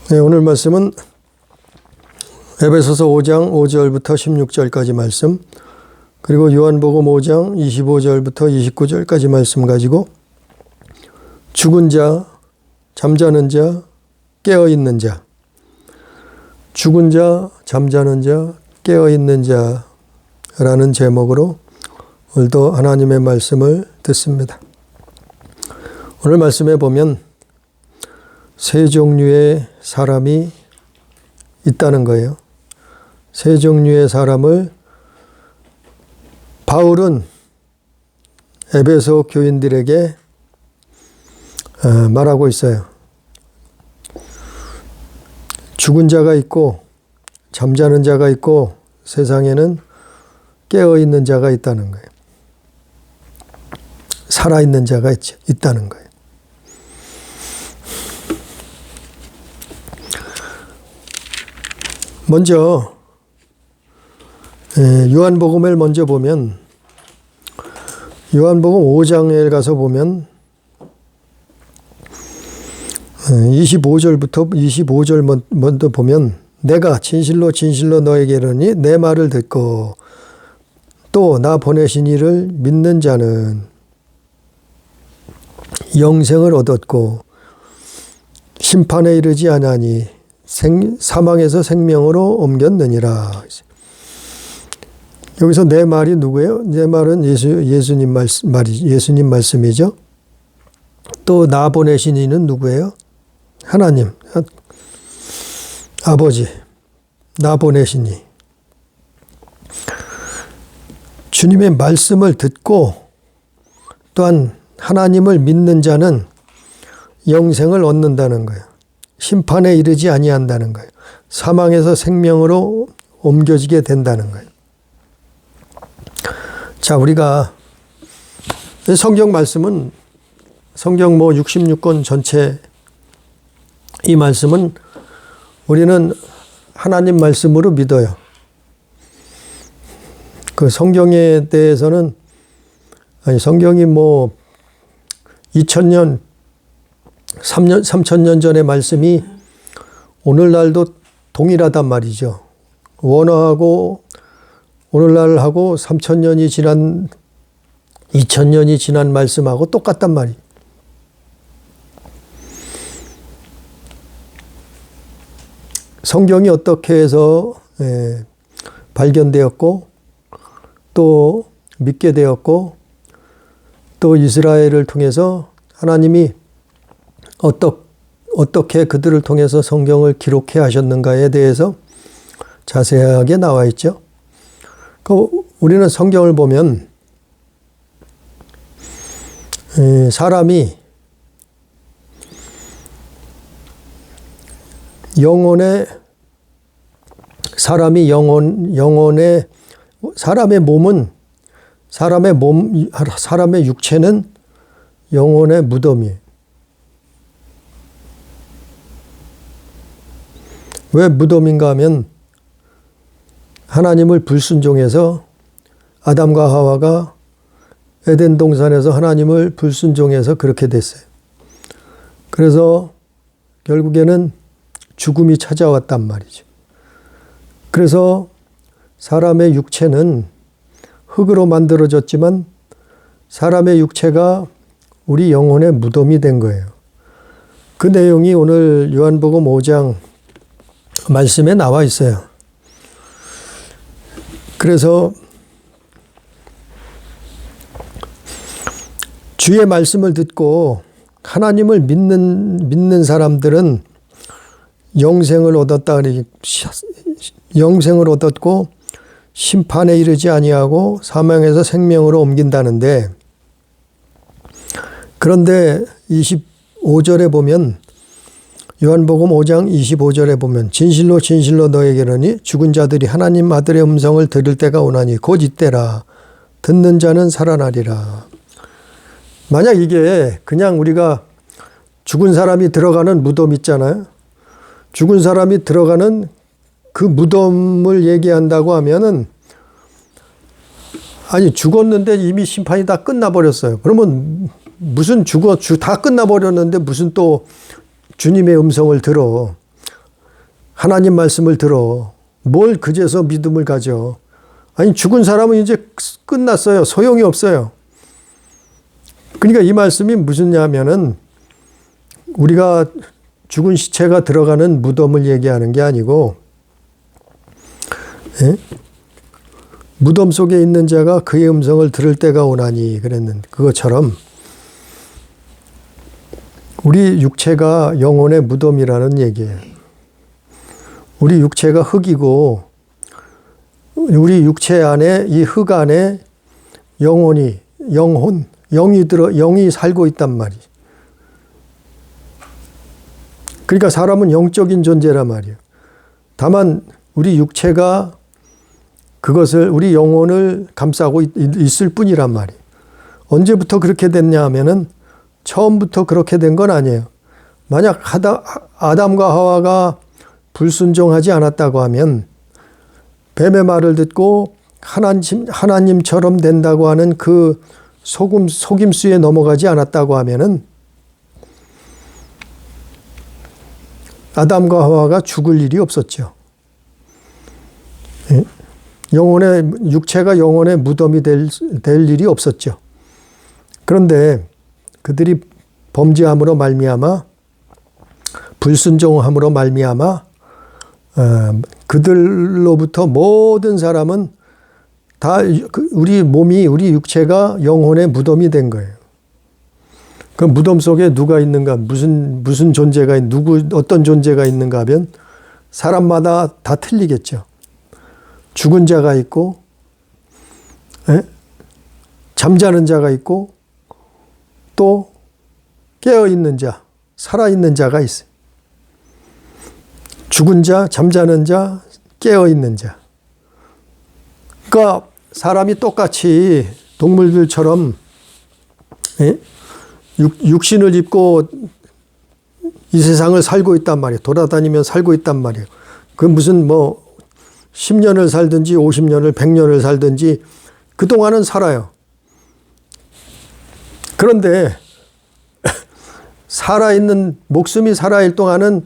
네, 오늘 말씀은 에베소서 5장 5절부터 16절까지 말씀, 그리고 요한복음 5장 25절부터 29절까지 말씀 가지고 죽은 자, 잠자는 자, 깨어있는 자, 죽은 자, 잠자는 자, 깨어있는 자라는 제목으로 오늘도 하나님의 말씀을 듣습니다. 오늘 말씀에 보면 세 종류의 사람이 있다는 거예요. 세 종류의 사람을 바울은 에베소 교인들에게 말하고 있어요. 죽은 자가 있고 잠자는 자가 있고 세상에는 깨어있는 자가 있다는 거예요. 살아있는 자가 있다는 거예요. 먼저 요한복음을 먼저 보면 요한복음 5장에 가서 보면 25절부터 25절 먼저 보면 내가 진실로 진실로 너에게 이르노니 내 말을 듣고 또 나 보내신 이를 믿는 자는 영생을 얻었고 심판에 이르지 아니하니 사망에서 생명으로 옮겼느니라. 여기서 내 말이 누구예요? 내 말은 예수님 말씀이죠. 또 나 보내신 이는 누구예요? 하나님, 아버지, 나 보내신 이. 주님의 말씀을 듣고 또한 하나님을 믿는 자는 영생을 얻는다는 거예요. 심판에 이르지 아니한다는 거예요. 사망에서 생명으로 옮겨지게 된다는 거예요. 자, 우리가 성경 말씀은 성경 66권 전체 이 말씀은 우리는 하나님 말씀으로 믿어요. 그 성경에 대해서는 성경이 2000년 3000년 전의 말씀이 오늘날도 동일하단 말이죠. 원어하고 오늘날하고 3000년이 지난 2000년이 지난 말씀하고 똑같단 말이에요. 성경이 어떻게 해서 발견되었고 또 믿게 되었고 또 이스라엘을 통해서 하나님이 어떻게 그들을 통해서 성경을 기록해 하셨는가에 대해서 자세하게 나와 있죠. 우리는 성경을 보면 사람이 사람의 육체는 영혼의 무덤이에요. 왜 무덤인가 하면 하나님을 불순종해서 아담과 하와가 에덴 동산에서 하나님을 불순종해서 그렇게 됐어요. 그래서 결국에는 죽음이 찾아왔단 말이죠. 그래서 사람의 육체는 흙으로 만들어졌지만 사람의 육체가 우리 영혼의 무덤이 된 거예요. 그 내용이 오늘 요한복음 5장 말씀에 나와 있어요. 그래서 주의 말씀을 듣고 하나님을 믿는 사람들은 영생을 얻었다. 영생을 얻었고 심판에 이르지 아니하고 사망에서 생명으로 옮긴다는데, 그런데 25절에 보면 요한복음 5장 25절에 보면 진실로 진실로 너에게 이르노니 죽은 자들이 하나님 아들의 음성을 들을 때가 오나니 곧 이때라. 듣는 자는 살아나리라. 만약 이게 그냥 우리가 죽은 사람이 들어가는 무덤 있잖아요. 죽은 사람이 들어가는 그 무덤을 얘기한다고 하면은, 아니 죽었는데 이미 심판이 다 끝나버렸어요. 그러면 무슨 다 끝나버렸는데 무슨 또 주님의 음성을 들어. 하나님 말씀을 들어. 뭘 그제서 믿음을 가져. 아니 죽은 사람은 이제 끝났어요. 소용이 없어요. 그러니까 이 말씀이 무슨냐면은 우리가 죽은 시체가 들어가는 무덤을 얘기하는 게 아니고, 예? 무덤 속에 있는 자가 그의 음성을 들을 때가 오나니 그랬는데, 그것처럼 우리 육체가 영혼의 무덤이라는 얘기예요. 우리 육체가 흙이고 우리 육체 안에, 이 흙 안에 영혼이, 영이 살고 있단 말이죠. 그러니까 사람은 영적인 존재란 말이에요. 다만 우리 육체가 그것을, 우리 영혼을 감싸고 있을 뿐이란 말이에요. 언제부터 그렇게 됐냐 하면은 처음부터 그렇게 된 건 아니에요. 만약 아담과 하와가 불순종하지 않았다고 하면, 뱀의 말을 듣고 하나님처럼 된다고 하는 그 속임수에 넘어가지 않았다고 하면은 아담과 하와가 죽을 일이 없었죠. 육체가 영혼의 무덤이 될 일이 없었죠. 그런데 그들이 범죄함으로 말미암아, 불순종함으로 말미암아 그들로부터 모든 사람은 다 우리 몸이, 우리 육체가 영혼의 무덤이 된 거예요. 그 무덤 속에 누가 있는가, 무슨 존재가, 어떤 존재가 있는가 하면 사람마다 다 틀리겠죠. 죽은 자가 있고, 잠자는 자가 있고, 또 깨어있는 자, 살아있는 자가 있어요. 죽은 자, 잠자는 자, 깨어있는 자. 그러니까 사람이 똑같이 동물들처럼 육신을 입고 이 세상을 살고 있단 말이에요. 돌아다니며 살고 있단 말이에요. 그 무슨 10년을 살든지 50년을 100년을 살든지 그동안은 살아요. 그런데 목숨이 살아있는 동안은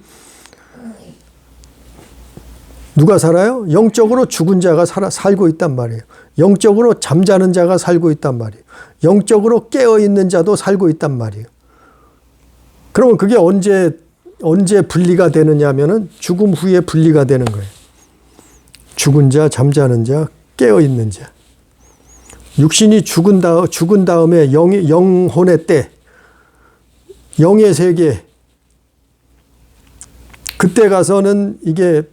누가 살아요? 영적으로 죽은 자가 살고 있단 말이에요. 영적으로 잠자는 자가 살고 있단 말이에요. 영적으로 깨어있는 자도 살고 있단 말이에요. 그러면 그게 언제 분리가 되느냐 하면은 죽음 후에 분리가 되는 거예요. 죽은 자, 잠자는 자, 깨어있는 자. 육신이 죽은 다음에 영혼의 때, 영의 세계, 그때 가서는 이게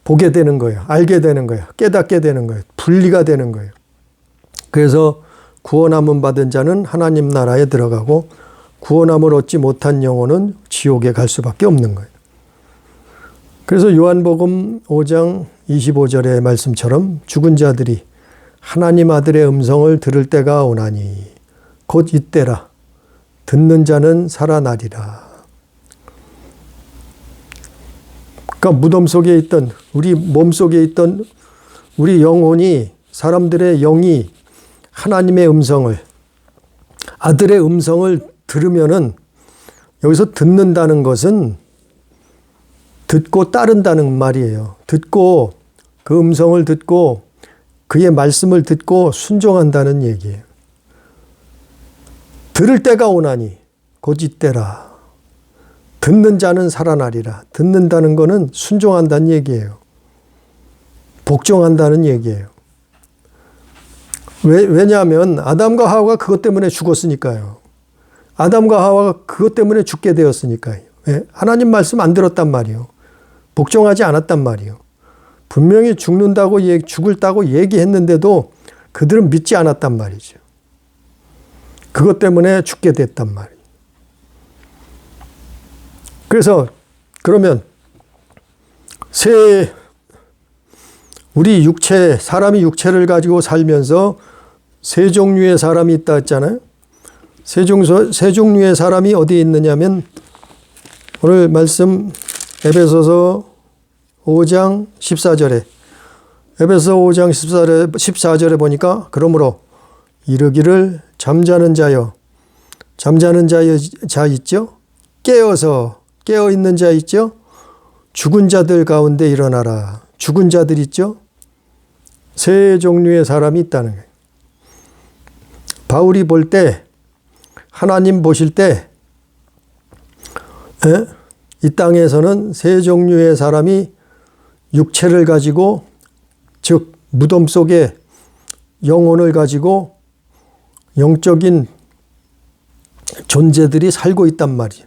보게 되는 거예요. 알게 되는 거예요. 깨닫게 되는 거예요. 분리가 되는 거예요. 그래서 구원함을 받은 자는 하나님 나라에 들어가고, 구원함을 얻지 못한 영혼은 지옥에 갈 수밖에 없는 거예요. 그래서 요한복음 5장 25절의 말씀처럼 죽은 자들이 하나님 아들의 음성을 들을 때가 오나니 곧 이때라. 듣는 자는 살아나리라. 그러니까 무덤 속에 있던, 우리 몸 속에 있던 우리 영혼이, 사람들의 영이 하나님의 음성을, 아들의 음성을 들으면은, 여기서 듣는다는 것은 듣고 따른다는 말이에요. 듣고, 그 음성을 듣고 그의 말씀을 듣고 순종한다는 얘기예요. 들을 때가 오나니 곧 이때라. 듣는 자는 살아나리라. 듣는다는 것은 순종한다는 얘기예요. 복종한다는 얘기예요. 왜냐하면 아담과 하와가 그것 때문에 죽었으니까요. 아담과 하와가 그것 때문에 죽게 되었으니까요. 왜? 하나님 말씀 안 들었단 말이에요. 복종하지 않았단 말이에요. 분명히 죽을다고 얘기했는데도 그들은 믿지 않았단 말이죠. 그것 때문에 죽게 됐단 말이에요. 그래서 그러면 우리 육체, 사람이 육체를 가지고 살면서 세 종류의 사람이 있다 했잖아요. 세 종류의 사람이 어디에 있느냐면 오늘 말씀 에베소서 5장 14절에 에베소 5장 14절에 보니까 그러므로 이르기를 잠자는 자 있죠? 깨어있는 자 있죠? 죽은 자들 가운데 일어나라. 죽은 자들 있죠? 세 종류의 사람이 있다는 거예요. 바울이 볼 때, 하나님 보실 때, 이 땅에서는 세 종류의 사람이 육체를 가지고, 즉 무덤 속에 영혼을 가지고 영적인 존재들이 살고 있단 말이에요.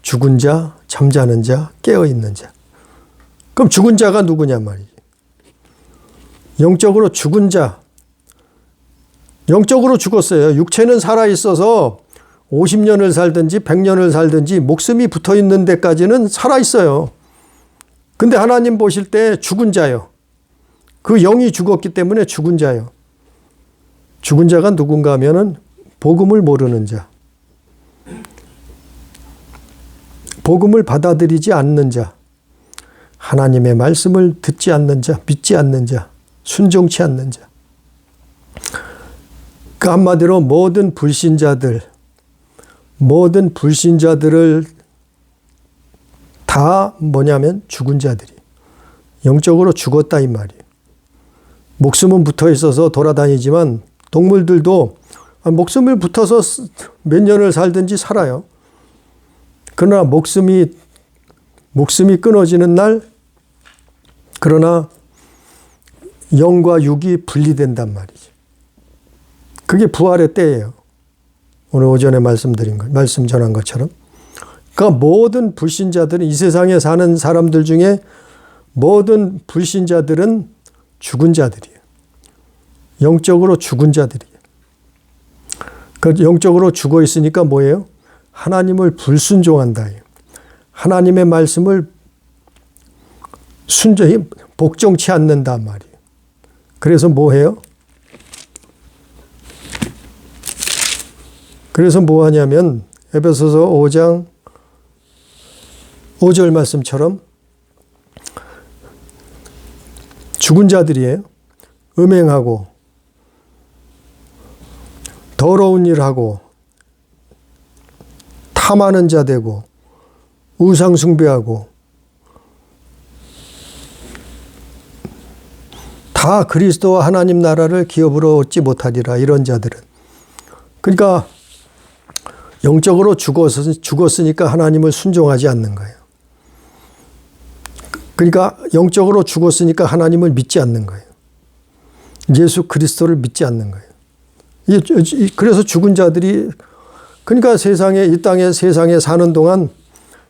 죽은 자, 잠자는 자, 깨어있는 자. 그럼 죽은 자가 누구냐 말이에요. 영적으로 죽은 자. 영적으로 죽었어요. 육체는 살아있어서 50년을 살든지 100년을 살든지 목숨이 붙어있는 데까지는 살아있어요. 근데 하나님 보실 때 죽은 자요. 그 영이 죽었기 때문에 죽은 자요. 죽은 자가 누군가 하면은 복음을 모르는 자. 복음을 받아들이지 않는 자. 하나님의 말씀을 듣지 않는 자, 믿지 않는 자, 순종치 않는 자. 그 한마디로 모든 불신자들을 다 뭐냐면 죽은 자들이. 영적으로 죽었다 이 말이에요. 목숨은 붙어 있어서 돌아다니지만 동물들도 목숨을 붙어서 몇 년을 살든지 살아요. 그러나 목숨이 끊어지는 날, 그러나 영과 육이 분리된단 말이죠. 그게 부활의 때예요. 오늘 오전에 말씀 전한 것처럼. 그러니까 모든 불신자들은, 이 세상에 사는 사람들 중에 모든 불신자들은 죽은 자들이에요. 영적으로 죽은 자들이에요. 그 영적으로 죽어 있으니까 뭐예요? 하나님을 불순종한다. 하나님의 말씀을 순전히 복종치 않는다 말이에요. 그래서 뭐 해요? 그래서 뭐 하냐면 에베소서 5장 5절 말씀처럼 죽은 자들이에요. 음행하고 더러운 일 하고 탐하는 자 되고 우상 숭배하고 다 그리스도와 하나님 나라를 기업으로 얻지 못하리라. 이런 자들은. 그러니까 영적으로 죽었으니까 하나님을 순종하지 않는 거예요. 그러니까 영적으로 죽었으니까 하나님을 믿지 않는 거예요. 예수 그리스도를 믿지 않는 거예요. 그래서 죽은 자들이, 그러니까 이 땅에 세상에 사는 동안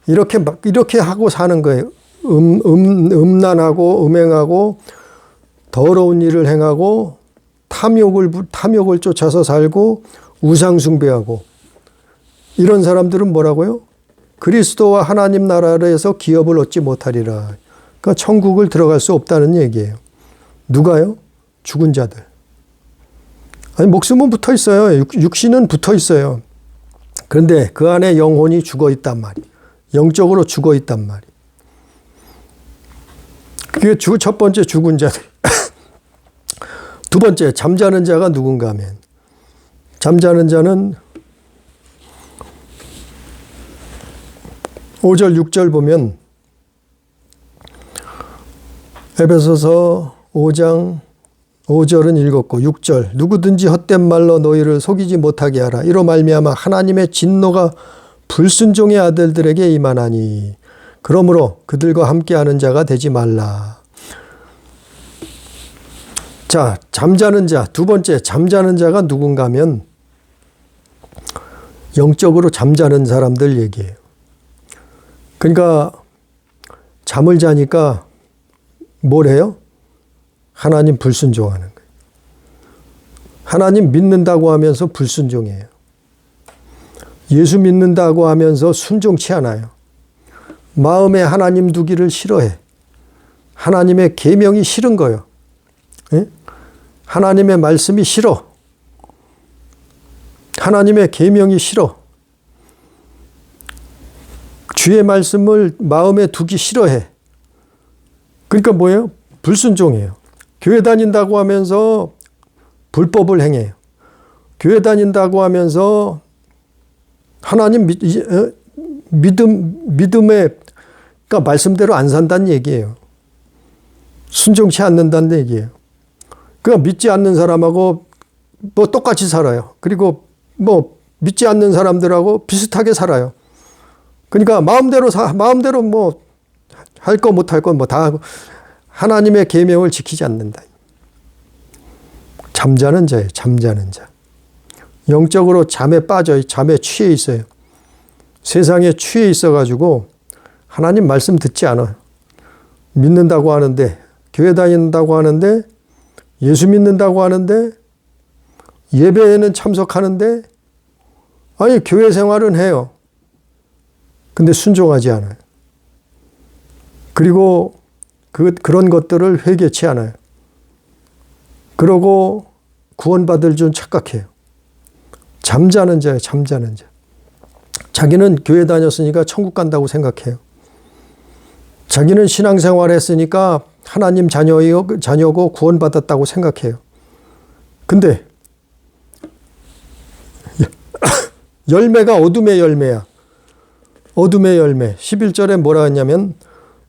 이렇게 하고 사는 거예요. 음란하고 음행하고 더러운 일을 행하고 탐욕을 쫓아서 살고 우상 숭배하고, 이런 사람들은 뭐라고요? 그리스도와 하나님 나라에서 기업을 얻지 못하리라. 그러니까 천국을 들어갈 수 없다는 얘기예요. 누가요? 죽은 자들. 아니, 목숨은 붙어 있어요. 육신은 붙어 있어요. 그런데 그 안에 영혼이 죽어 있단 말이에요. 영적으로 죽어 있단 말이에요. 그게 첫 번째 죽은 자들. 두 번째, 잠자는 자가 누군가 하면, 잠자는 자는 5절, 6절 보면 에베소서 5장 5절은 읽었고 6절, 누구든지 헛된 말로 너희를 속이지 못하게 하라. 이로 말미암아 하나님의 진노가 불순종의 아들들에게 임하나니 그러므로 그들과 함께하는 자가 되지 말라. 자, 잠자는 자, 두 번째 잠자는 자가 누군가 하면 영적으로 잠자는 사람들 얘기예요. 그러니까 잠을 자니까 뭘 해요? 하나님 불순종하는 거예요. 하나님 믿는다고 하면서 불순종해요. 예수 믿는다고 하면서 순종치 않아요. 마음에 하나님 두기를 싫어해. 하나님의 계명이 싫은 거예요. 예? 하나님의 말씀이 싫어. 하나님의 계명이 싫어. 주의 말씀을 마음에 두기 싫어해. 그러니까 뭐예요? 불순종해요. 교회 다닌다고 하면서 불법을 행해요. 교회 다닌다고 하면서 하나님 믿음에 그러니까 말씀대로 안 산다는 얘기예요. 순종치 않는다는 얘기예요. 그러니까 믿지 않는 사람하고 뭐 똑같이 살아요. 그리고 뭐 믿지 않는 사람들하고 비슷하게 살아요. 그러니까 마음대로 뭐 할 거 못 할 거 뭐 다 하고 하나님의 계명을 지키지 않는다. 잠자는 자예요. 잠자는 자. 영적으로 잠에 빠져, 잠에 취해 있어요. 세상에 취해 있어가지고 하나님 말씀 듣지 않아요. 믿는다고 하는데, 교회 다닌다고 하는데, 예수 믿는다고 하는데, 예배에는 참석하는데, 아니 교회 생활은 해요. 근데 순종하지 않아요. 그리고 그런 것들을 회개치 않아요. 그러고 구원받을 줄 착각해요. 잠자는 자예요. 잠자는 자. 자기는 교회 다녔으니까 천국 간다고 생각해요. 자기는 신앙생활 했으니까 하나님 자녀고 구원받았다고 생각해요. 근데 열매가 어둠의 열매야. 어둠의 열매. 11절에 뭐라 했냐면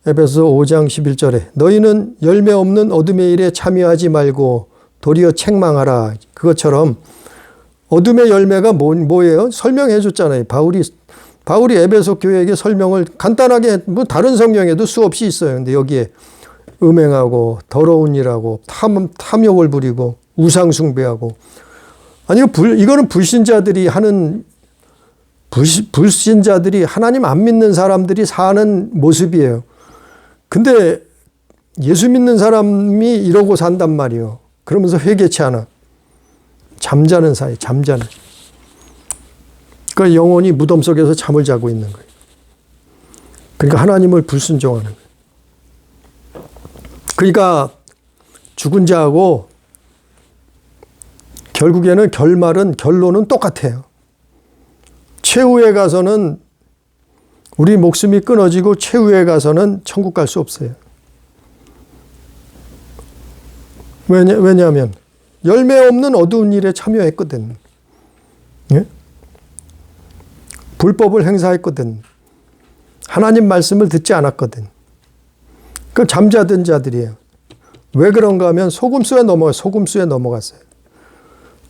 에베소 5장 11절에 너희는 열매 없는 어둠의 일에 참여하지 말고 도리어 책망하라. 그것처럼 어둠의 열매가 뭐예요? 설명해 줬잖아요. 바울이 에베소 교회에게 설명을 간단하게 뭐 다른 성경에도 수없이 있어요. 근데 여기에 음행하고 더러운 일하고 탐욕을 부리고 우상 숭배하고 아니 이거는 불신자들이 하나님 안 믿는 사람들이 사는 모습이에요. 근데 예수 믿는 사람이 이러고 산단 말이에요. 그러면서 회개치 않아. 잠자는 사이, 잠자는. 그러니까 영혼이 무덤 속에서 잠을 자고 있는 거예요. 그러니까 하나님을 불순종하는 거예요. 그러니까 죽은 자하고 결국에는 결론은 똑같아요. 최후에 가서는 우리 목숨이 끊어지고 최후에 가서는 천국 갈 수 없어요. 왜냐하면 열매 없는 어두운 일에 참여했거든. 예? 불법을 행사했거든. 하나님 말씀을 듣지 않았거든. 그 잠자던 자들이에요. 왜 그런가 하면 속음수에 넘어갔어요.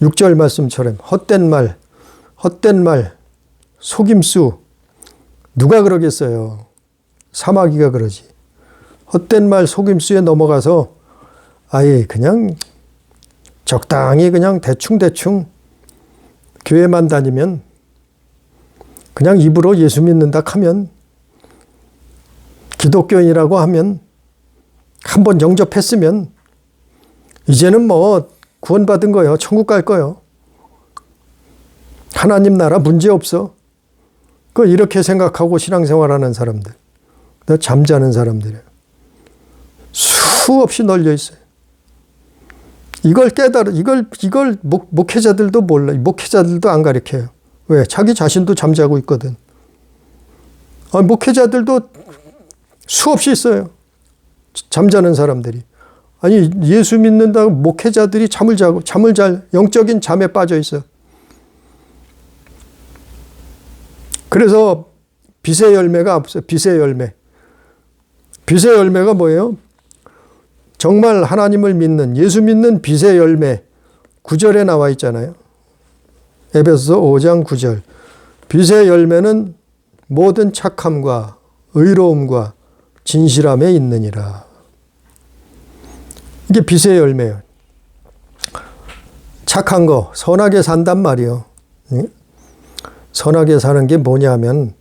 6절 말씀처럼 헛된 말, 속임수. 누가 그러겠어요? 사마귀가 그러지. 헛된 말, 속임수에 넘어가서 아예 그냥 적당히 그냥 대충 교회만 다니면 그냥 입으로 예수 믿는다 하면 기독교인이라고 하면 한번 영접했으면 이제는 뭐 구원받은 거예요. 천국 갈 거예요. 하나님 나라 문제 없어. 이렇게 생각하고 신앙생활하는 사람들. 잠자는 사람들이에요. 수없이 널려 있어요. 이걸 목회자들도 몰라. 목회자들도 안 가르쳐요. 왜? 자기 자신도 잠자고 있거든. 목회자들도 수없이 있어요. 잠자는 사람들이. 아니, 예수 믿는다고 목회자들이 잠을 잘, 영적인 잠에 빠져 있어. 그래서 빛의 열매가 없어요. 빛의 열매. 빛의 열매가 뭐예요? 정말 하나님을 믿는, 예수 믿는 빛의 열매. 9절에 나와 있잖아요. 에베소서 5장 9절. 빛의 열매는 모든 착함과 의로움과 진실함에 있느니라. 이게 빛의 열매예요. 착한 거, 선하게 산단 말이에요. 선하게 사는 게 뭐냐면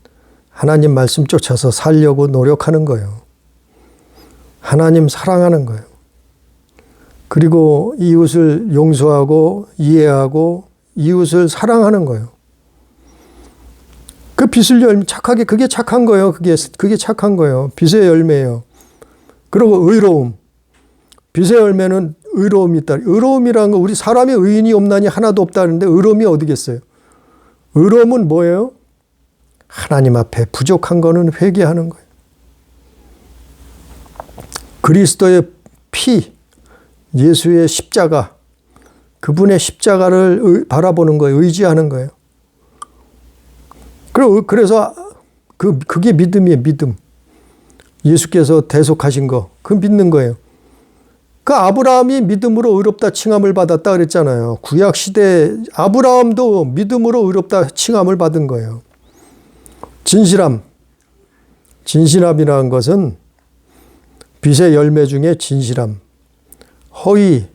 하나님 말씀 쫓아서 살려고 노력하는 거예요. 하나님 사랑하는 거예요. 그리고 이웃을 용서하고 이해하고 이웃을 사랑하는 거예요. 그 빛을 착하게, 그게 착한 거예요. 그게 착한 거예요. 빛의 열매예요. 그리고 의로움. 빛의 열매는 의로움이 있다. 의로움이라는 거, 우리 사람의 의인이 없나니 하나도 없다는데 의로움이 어디겠어요? 의로움은 뭐예요? 하나님 앞에 부족한 거는 회개하는 거예요. 그리스도의 피, 예수의 십자가, 그분의 십자가를 바라보는 거예요. 의지하는 거예요. 그래서 그게 믿음이에요. 믿음. 예수께서 대속하신 거, 그 믿는 거예요. 그 아브라함이 믿음으로 의롭다 칭함을 받았다 그랬잖아요. 구약 시대 아브라함도 믿음으로 의롭다 칭함을 받은 거예요. 진실함. 진실함이라는 것은 빛의 열매 중에 진실함. 허위.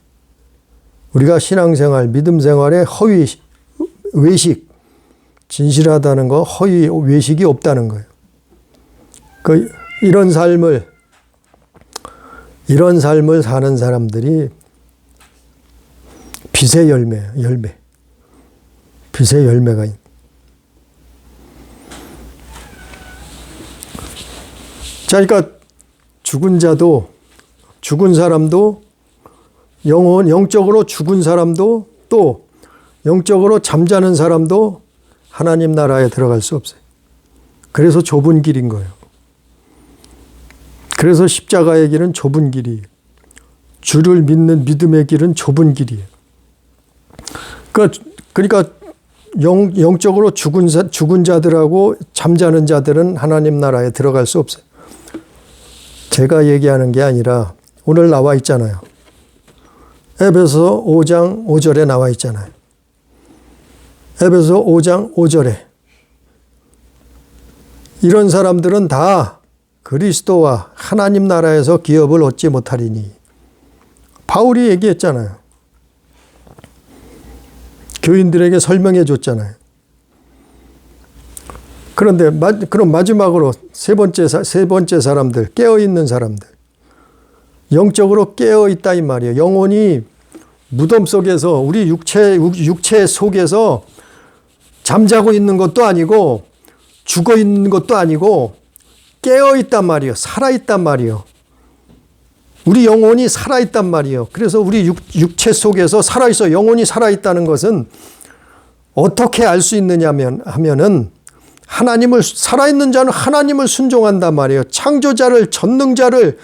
우리가 신앙생활, 믿음 생활에 허위, 외식. 진실하다는 거, 허위, 외식이 없다는 거예요. 이런 삶을 사는 사람들이 빛의 열매예요. 열매. 빛의 열매가 있는. 자, 그러니까 죽은 자도, 죽은 사람도, 영적으로 죽은 사람도, 또 영적으로 잠자는 사람도 하나님 나라에 들어갈 수 없어요. 그래서 좁은 길인 거예요. 그래서 십자가의 길은 좁은 길이에요. 주를 믿는 믿음의 길은 좁은 길이에요. 그러니까 영적으로 죽은 자들하고 잠자는 자들은 하나님 나라에 들어갈 수 없어요. 제가 얘기하는 게 아니라 오늘 나와 있잖아요. 에베소 5장 5절에 나와 있잖아요. 에베소 5장 5절에 이런 사람들은 다 그리스도와 하나님 나라에서 기업을 얻지 못하리니. 바울이 얘기했잖아요. 교인들에게 설명해 줬잖아요. 그런데 그럼 마지막으로 세 번째 사람들, 깨어있는 사람들. 영적으로 깨어있다 이 말이에요. 영혼이 무덤 속에서 우리 육체 속에서 잠자고 있는 것도 아니고 죽어 있는 것도 아니고 깨어있단 말이에요. 살아있단 말이에요. 우리 영혼이 살아있단 말이에요. 그래서 우리 육체 속에서 살아있어. 영혼이 살아있다는 것은 어떻게 알 수 있느냐 하면은 살아있는 자는 하나님을 순종한단 말이에요. 창조자를, 전능자를,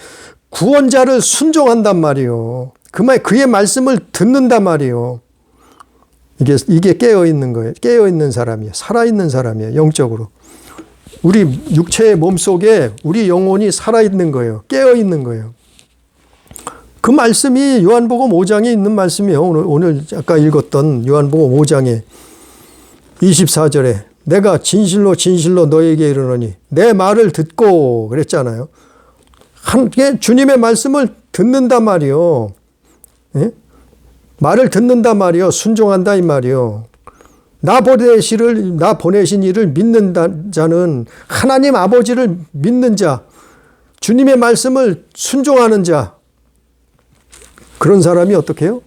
구원자를 순종한단 말이에요. 그의 말씀을 듣는단 말이에요. 이게 깨어있는 거예요. 깨어있는 사람이에요. 살아있는 사람이에요. 영적으로. 우리 육체의 몸 속에 우리 영혼이 살아있는 거예요. 깨어있는 거예요. 그 말씀이 요한복음 5장에 있는 말씀이에요. 오늘 아까 읽었던 요한복음 5장에 24절에 내가 진실로 진실로 너에게 이르노니 내 말을 듣고 그랬잖아요. 주님의 말씀을 듣는단 말이요. 예? 말을 듣는단 말이요. 순종한다 이 말이요. 나 보내신 이를 믿는 자는 하나님 아버지를 믿는 자, 주님의 말씀을 순종하는 자, 그런 사람이 어떻게 해요?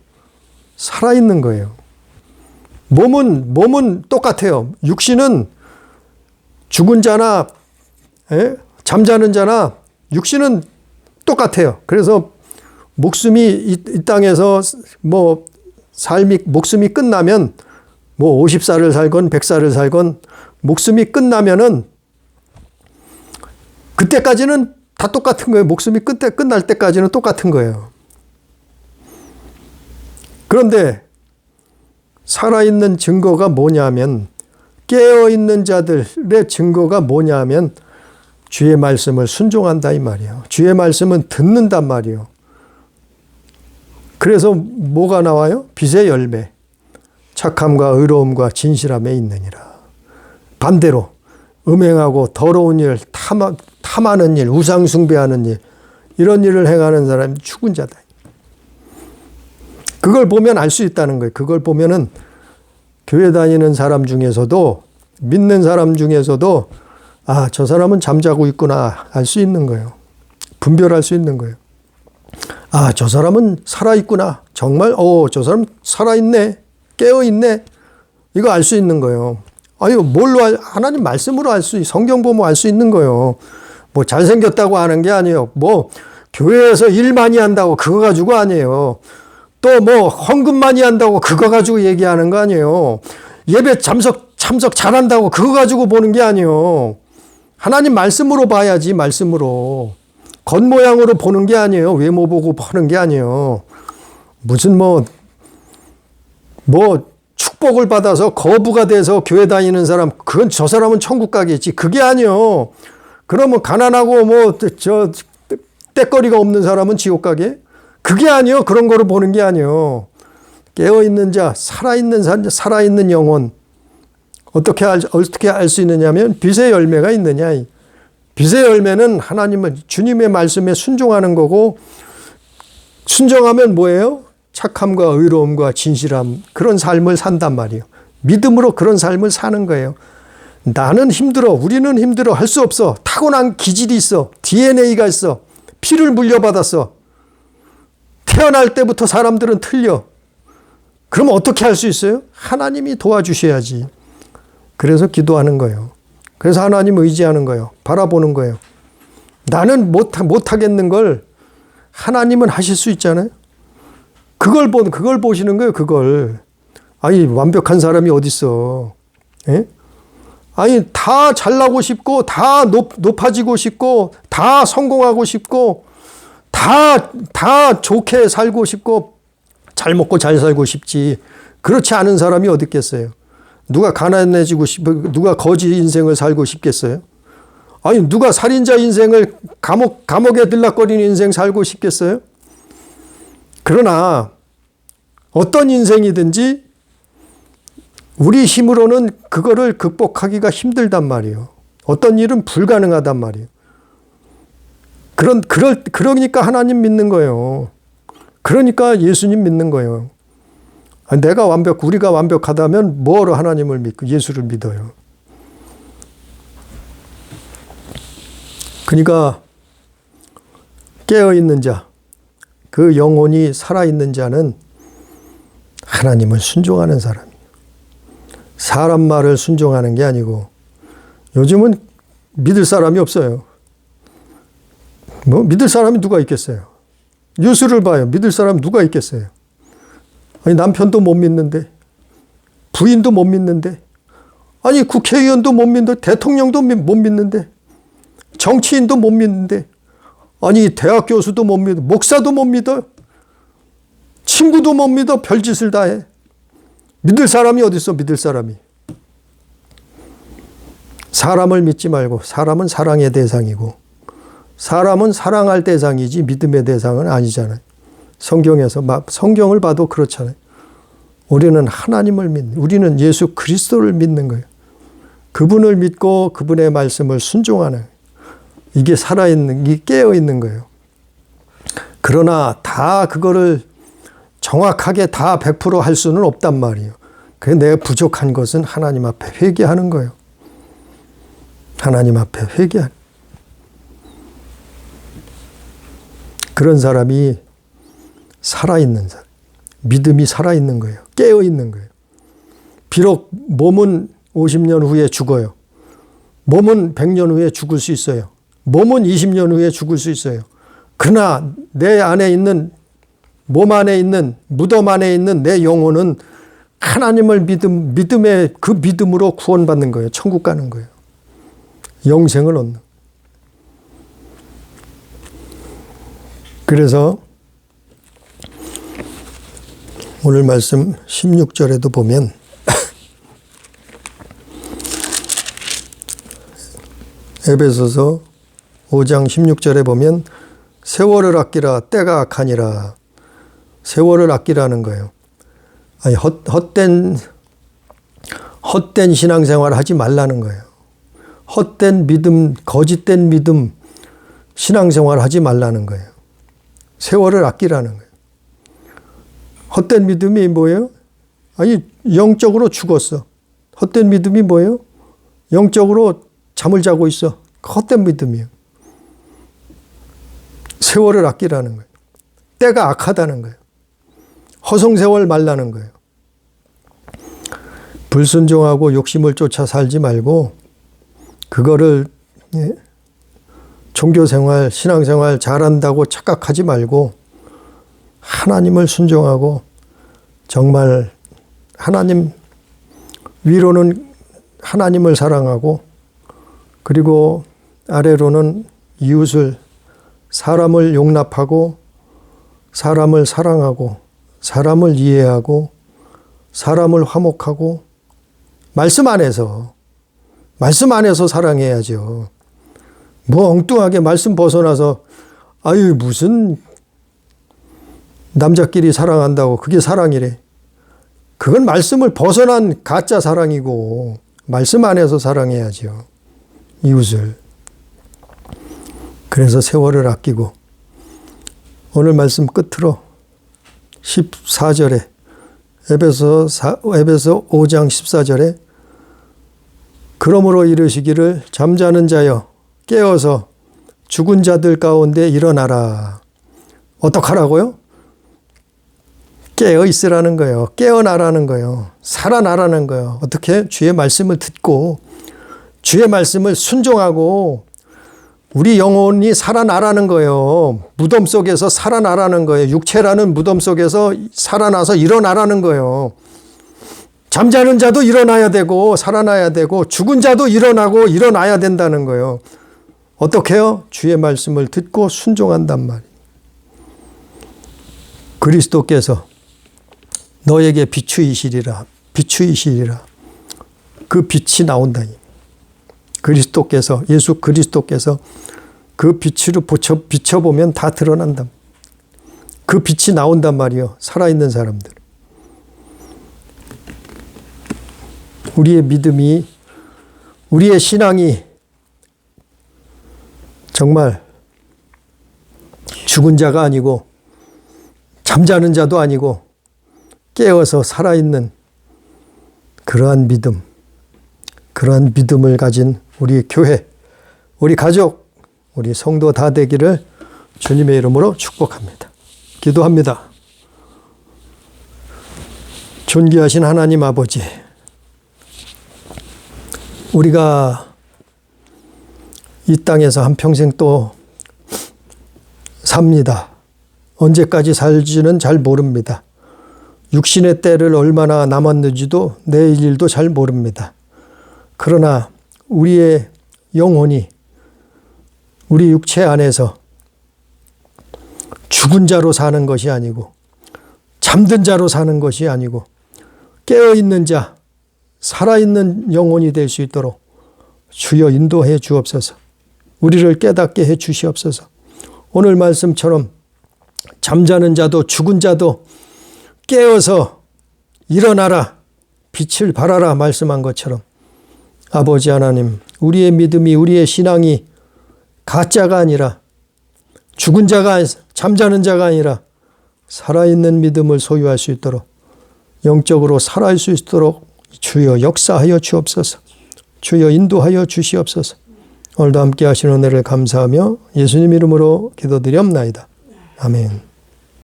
살아있는 거예요. 몸은 똑같아요. 육신은 죽은 자나 잠자는 자나 육신은 똑같아요. 그래서 목숨이 이 땅에서 목숨이 끝나면 50살을 살건 100살을 살건 목숨이 끝나면은 그때까지는 다 똑같은 거예요. 목숨이 끝날 때까지는 똑같은 거예요. 그런데 살아있는 증거가 뭐냐면, 깨어있는 자들의 증거가 뭐냐면 주의 말씀을 순종한다 이 말이에요. 주의 말씀은 듣는단 말이에요. 그래서 뭐가 나와요? 빛의 열매. 착함과 의로움과 진실함에 있느니라. 반대로 음행하고 더러운 일, 탐하는 일, 우상 숭배하는 일, 이런 일을 행하는 사람이 죽은 자다. 그걸 보면 알 수 있다는 거예요. 그걸 보면은 교회 다니는 사람 중에서도, 믿는 사람 중에서도 아, 저 사람은 잠자고 있구나 알 수 있는 거예요. 분별할 수 있는 거예요. 아, 저 사람은 살아있구나. 정말 저 사람 살아있네. 깨어있네. 이거 알 수 있는 거예요. 하나님 말씀으로 성경 보면 알 수 있는 거예요. 잘생겼다고 하는 게 아니에요. 교회에서 일 많이 한다고 그거 가지고 아니에요. 또 헌금 많이 한다고 그거 가지고 얘기하는 거 아니에요. 예배 참석 잘한다고 그거 가지고 보는 게 아니에요. 하나님 말씀으로 봐야지, 말씀으로. 겉모양으로 보는 게 아니에요. 외모 보고 보는 게 아니에요. 무슨 축복을 받아서 거부가 돼서 교회 다니는 사람, 저 사람은 천국 가겠지. 그게 아니에요. 그러면 가난하고 때거리가 없는 사람은 지옥 가게? 그게 아니요. 그런 거로 보는 게 아니요. 깨어있는 자, 살아있는 영혼. 어떻게 알 수 있느냐면 빛의 열매가 있느냐. 빛의 열매는 하나님은 주님의 말씀에 순종하는 거고, 순종하면 뭐예요? 착함과 의로움과 진실함, 그런 삶을 산단 말이에요. 믿음으로 그런 삶을 사는 거예요. 나는 힘들어, 우리는 힘들어, 할 수 없어. 타고난 기질이 있어. DNA가 있어. 피를 물려받았어. 태어날 때부터 사람들은 틀려. 그럼 어떻게 할 수 있어요? 하나님이 도와주셔야지. 그래서 기도하는 거예요. 그래서 하나님 의지하는 거예요. 바라보는 거예요. 나는 못하겠는 걸 하나님은 하실 수 있잖아요. 그걸 보시는 거예요, 그걸. 아니, 완벽한 사람이 어딨어. 예? 아니, 다 잘나고 싶고, 다 높아지고 싶고, 다 성공하고 싶고, 다 좋게 살고 싶고, 잘 먹고 잘 살고 싶지. 그렇지 않은 사람이 어디 있겠어요? 누가 가난해지고 누가 거지 인생을 살고 싶겠어요? 아니, 누가 살인자 인생을 감옥에 들락거리는 인생 살고 싶겠어요? 그러나 어떤 인생이든지 우리 힘으로는 그거를 극복하기가 힘들단 말이에요. 어떤 일은 불가능하단 말이에요. 그러니까 하나님 믿는 거예요. 그러니까 예수님 믿는 거예요. 우리가 완벽하다면 뭐로 하나님을 믿고 예수를 믿어요. 그러니까 깨어있는 자, 그 영혼이 살아있는 자는 하나님을 순종하는 사람이에요. 사람 말을 순종하는 게 아니고, 요즘은 믿을 사람이 없어요. 믿을 사람이 누가 있겠어요? 뉴스를 봐요. 믿을 사람이 누가 있겠어요? 아니, 남편도 못 믿는데, 부인도 못 믿는데, 아니, 국회의원도 못 믿는데, 대통령도 못 믿는데, 정치인도 못 믿는데, 아니, 대학 교수도 못 믿어, 목사도 못 믿어, 친구도 못 믿어, 별짓을 다 해. 믿을 사람이 어디 있어, 믿을 사람이. 사람을 믿지 말고, 사람은 사랑의 대상이고, 사람은 사랑할 대상이지 믿음의 대상은 아니잖아요. 성경을 봐도 그렇잖아요. 우리는 하나님을 우리는 예수 그리스도를 믿는 거예요. 그분을 믿고 그분의 말씀을 순종하는, 이게 이게 깨어있는 거예요. 그러나 다 그거를 정확하게 다 100% 할 수는 없단 말이에요. 그래서 내가 부족한 것은 하나님 앞에 회개하는 거예요. 하나님 앞에 회개하는. 그런 사람이 살아있는 사람. 믿음이 살아있는 거예요. 깨어있는 거예요. 비록 몸은 50년 후에 죽어요. 몸은 100년 후에 죽을 수 있어요. 몸은 20년 후에 죽을 수 있어요. 그러나 내 안에 있는, 몸 안에 있는, 무덤 안에 있는 내 영혼은 하나님을 믿음의 그 믿음으로 구원받는 거예요. 천국 가는 거예요. 영생을 얻는. 그래서 오늘 말씀 16절에도 보면 에베소서 5장 16절에 보면 세월을 아끼라 때가 악하니라. 세월을 아끼라는 거예요. 아니, 헛된 신앙생활 하지 말라는 거예요. 헛된 믿음, 거짓된 믿음, 신앙생활 하지 말라는 거예요. 세월을 아끼라는 거예요. 헛된 믿음이 뭐예요? 아니, 영적으로 죽었어. 헛된 믿음이 뭐예요? 영적으로 잠을 자고 있어. 헛된 믿음이에요. 세월을 아끼라는 거예요. 때가 악하다는 거예요. 허송세월 말라는 거예요. 불순종하고 욕심을 쫓아 살지 말고 그거를 종교생활, 신앙생활 잘한다고 착각하지 말고 하나님을 순종하고 정말 하나님 위로는 하나님을 사랑하고 그리고 아래로는 이웃을 사람을 용납하고 사람을 사랑하고 사람을 이해하고 사람을 화목하고 말씀 안에서 사랑해야죠. 뭐 엉뚱하게 말씀 벗어나서 아유 무슨 남자끼리 사랑한다고 그게 사랑이래. 그건 말씀을 벗어난 가짜 사랑이고 말씀 안에서 사랑해야죠. 이웃을. 그래서 세월을 아끼고 오늘 말씀 끝으로 14절에 에베소 5장 14절에 그러므로 이르시기를 잠자는 자여 깨어서 죽은 자들 가운데 일어나라. 어떡하라고요? 깨어 있으라는 거예요. 깨어나라는 거예요. 살아나라는 거예요. 어떻게? 주의 말씀을 듣고 주의 말씀을 순종하고 우리 영혼이 살아나라는 거예요. 무덤 속에서 살아나라는 거예요. 육체라는 무덤 속에서 살아나서 일어나라는 거예요. 잠자는 자도 일어나야 되고 살아나야 되고 죽은 자도 일어나고 일어나야 된다는 거예요. 어떻게 해요? 주의 말씀을 듣고 순종한단 말이에요. 그리스도께서 너에게 비추이시리라. 비추이시리라. 그 빛이 나온다니. 그리스도께서 예수 그리스도께서 그 빛으로 비춰보면 다 드러난다. 그 빛이 나온단 말이에요. 살아있는 사람들. 우리의 믿음이 우리의 신앙이 정말 죽은 자가 아니고 잠자는 자도 아니고 깨어서 살아있는 그러한 믿음, 그러한 믿음을 가진 우리 교회, 우리 가족, 우리 성도 다 되기를 주님의 이름으로 축복합니다. 기도합니다. 존귀하신 하나님 아버지, 우리가 이 땅에서 한평생 또 삽니다. 언제까지 살지는 잘 모릅니다. 육신의 때를 얼마나 남았는지도 내일 일도 잘 모릅니다. 그러나 우리의 영혼이 우리 육체 안에서 죽은 자로 사는 것이 아니고 잠든 자로 사는 것이 아니고 깨어있는 자, 살아있는 영혼이 될 수 있도록 주여 인도해 주옵소서. 우리를 깨닫게 해 주시옵소서. 오늘 말씀처럼 잠자는 자도 죽은 자도 깨어서 일어나라, 빛을 발하라 말씀한 것처럼 아버지 하나님, 우리의 믿음이 우리의 신앙이 가짜가 아니라 죽은 자가 잠자는 자가 아니라 살아있는 믿음을 소유할 수 있도록 영적으로 살아갈 수 있도록 주여 역사하여 주옵소서. 주여 인도하여 주시옵소서. 오늘도 함께 하신 은혜를 감사하며 예수님 이름으로 기도드리옵나이다. 아멘.